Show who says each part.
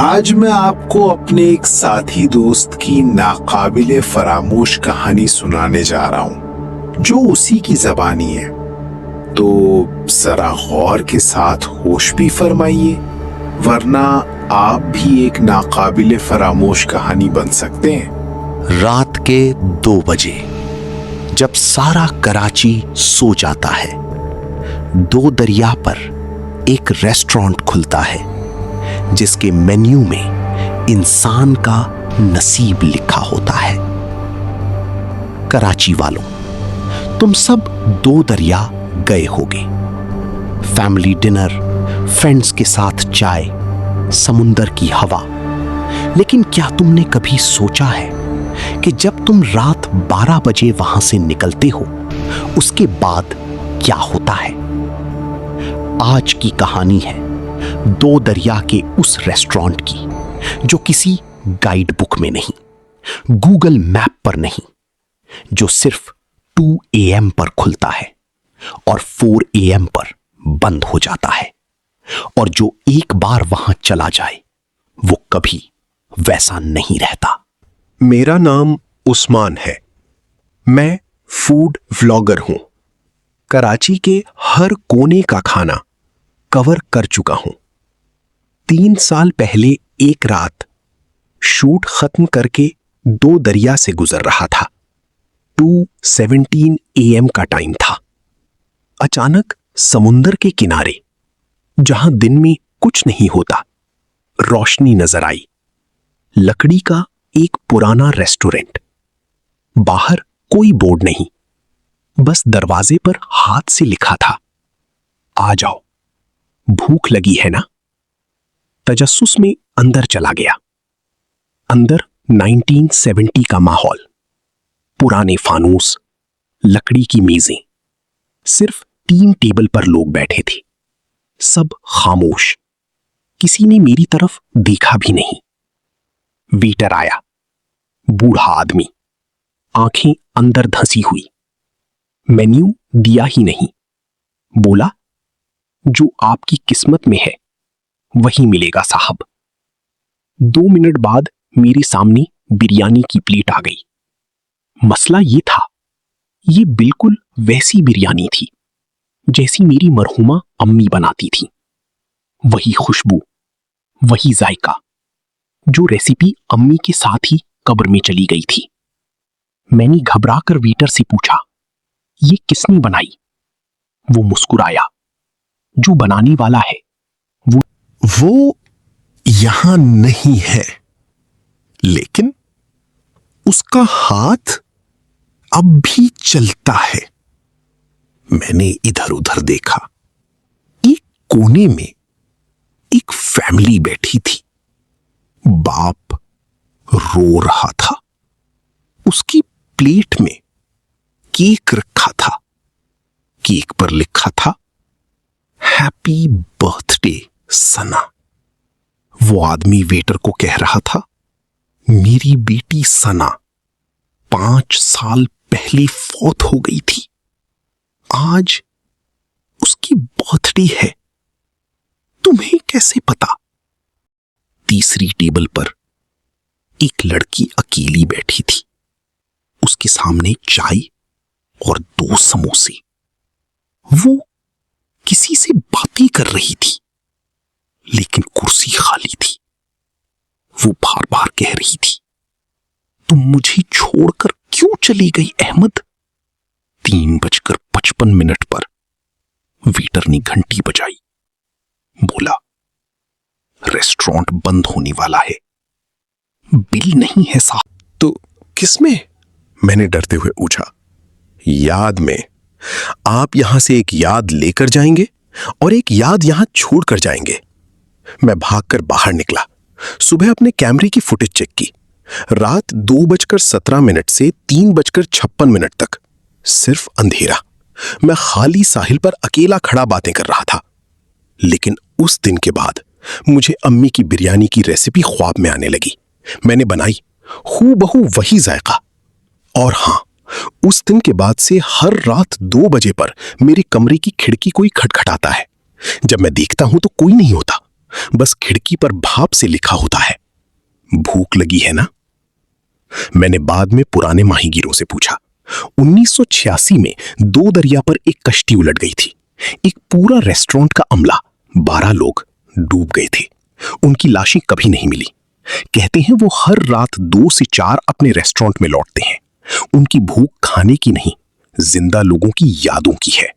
Speaker 1: आज मैं आपको अपने एक साथी दोस्त की नाकाबिले फरामोश कहानी सुनाने जा रहा हूं जो उसी की ज़बानी है। तो जरा गौर के साथ होश भी फरमाइए, वरना आप भी एक नाकाबिले फरामोश कहानी बन सकते हैं।
Speaker 2: रात के 2 बजे जब सारा कराची सो जाता है, 2 दरिया पर एक रेस्टोरेंट खुलता है जिसके मेन्यू में इंसान का नसीब लिखा होता है। कराची वालों, तुम सब 2 दरिया गए होगे। फैमिली डिनर, फ्रेंड्स के साथ चाय, समुंदर की हवा। लेकिन क्या तुमने कभी सोचा है कि जब तुम रात 12 बजे वहां से निकलते हो, उसके बाद क्या होता है? आज की कहानी है 2 दरिया के उस रेस्टोरेंट की जो किसी गाइड बुक में नहीं, गूगल मैप पर नहीं, जो सिर्फ 2 AM पर खुलता है और 4 AM पर बंद हो जाता है, और जो एक बार वहां चला जाए वो कभी वैसा नहीं रहता।
Speaker 3: मेरा नाम उस्मान है। मैं फूड व्लॉगर हूं। कराची के हर कोने का खाना कवर कर चुका हूं। 3 साल पहले एक रात शूट खत्म करके 2 दरिया से गुजर रहा था। 2:17 AM का टाइम था। अचानक समुंदर के किनारे, जहां दिन में कुछ नहीं होता, रोशनी नजर आई। लकड़ी का एक पुराना रेस्टोरेंट। बाहर कोई बोर्ड नहीं, बस दरवाजे पर हाथ से लिखा था, आ जाओ, भूख लगी है ना। तजस्सुस में अंदर चला गया। अंदर 1970 का माहौल, पुराने फानूस, लकड़ी की मेजें, सिर्फ 3 टेबल पर लोग बैठे थे, सब खामोश। किसी ने मेरी तरफ देखा भी नहीं। वेटर आया, बूढ़ा आदमी, आंखें अंदर धंसी हुई। मेन्यू दिया ही नहीं, बोला, जो आपकी किस्मत में है वही मिलेगा साहब। 2 मिनट बाद मेरे सामने बिरयानी की प्लेट आ गई। मसला ये था, ये बिल्कुल वैसी बिरयानी थी जैसी मेरी मरहुमा अम्मी बनाती थी। वही खुशबू, वही जायका, जो रेसिपी अम्मी के साथ ही कब्र में चली गई थी। मैंने घबराकर वेटर से पूछा, ये किसने बनाई? वो मुस्कुराया, जो बनाने वाला है वो यहां नहीं है, लेकिन उसका हाथ अब भी चलता है। मैंने इधर उधर देखा। एक कोने में एक फैमिली बैठी थी। बाप रो रहा था। उसकी प्लेट में केक रखा था। केक पर लिखा था, हैप्पी बर्थडे सना। वो आदमी वेटर को कह रहा था, मेरी बेटी सना 5 साल पहले फौत हो गई थी। आज उसकी बर्थडे है। तुम्हें कैसे पता? तीसरी टेबल पर एक लड़की अकेली बैठी थी। उसके सामने चाय और 2 समोसे। वो किसी से बातें कर रही थी, लेकिन कुर्सी खाली थी। वो बार बार कह रही थी, तुम मुझे छोड़कर क्यों चली गई अहमद? 3:55 पर वेटर ने घंटी बजाई। बोला, रेस्टोरेंट बंद होने वाला है, बिल नहीं है साहब। तो किसमें? मैंने डरते हुए पूछा। याद में। आप यहां से एक याद लेकर जाएंगे और एक याद यहां छोड़कर जाएंगे। मैं भागकर बाहर निकला। सुबह अपने कैमरे की फुटेज चेक की। रात 2:17 से 3:56 तक सिर्फ अंधेरा। मैं खाली साहिल पर अकेला खड़ा बातें कर रहा था। लेकिन उस दिन के बाद मुझे अम्मी की बिरयानी की रेसिपी ख्वाब में आने लगी। मैंने बनाई, हूबहू वही जायका। और हां, उस दिन के बाद से हर रात 2 बजे पर मेरे कमरे की खिड़की कोई खटखटाता है। जब मैं देखता हूं तो कोई नहीं होता। बस खिड़की पर भाप से लिखा होता है, भूख लगी है ना? मैंने बाद में पुराने माहीगीरों से पूछा। 1986 में दो दरिया पर एक कश्ती उलट गई थी। एक पूरा रेस्टोरेंट का अमला, 12 लोग डूब गए थे। उनकी लाशें कभी नहीं मिली। कहते हैं वो हर रात 2 से 4 अपने रेस्टोरेंट में लौटते हैं। उनकी भूख खाने की नहीं, जिंदा लोगों की यादों की है।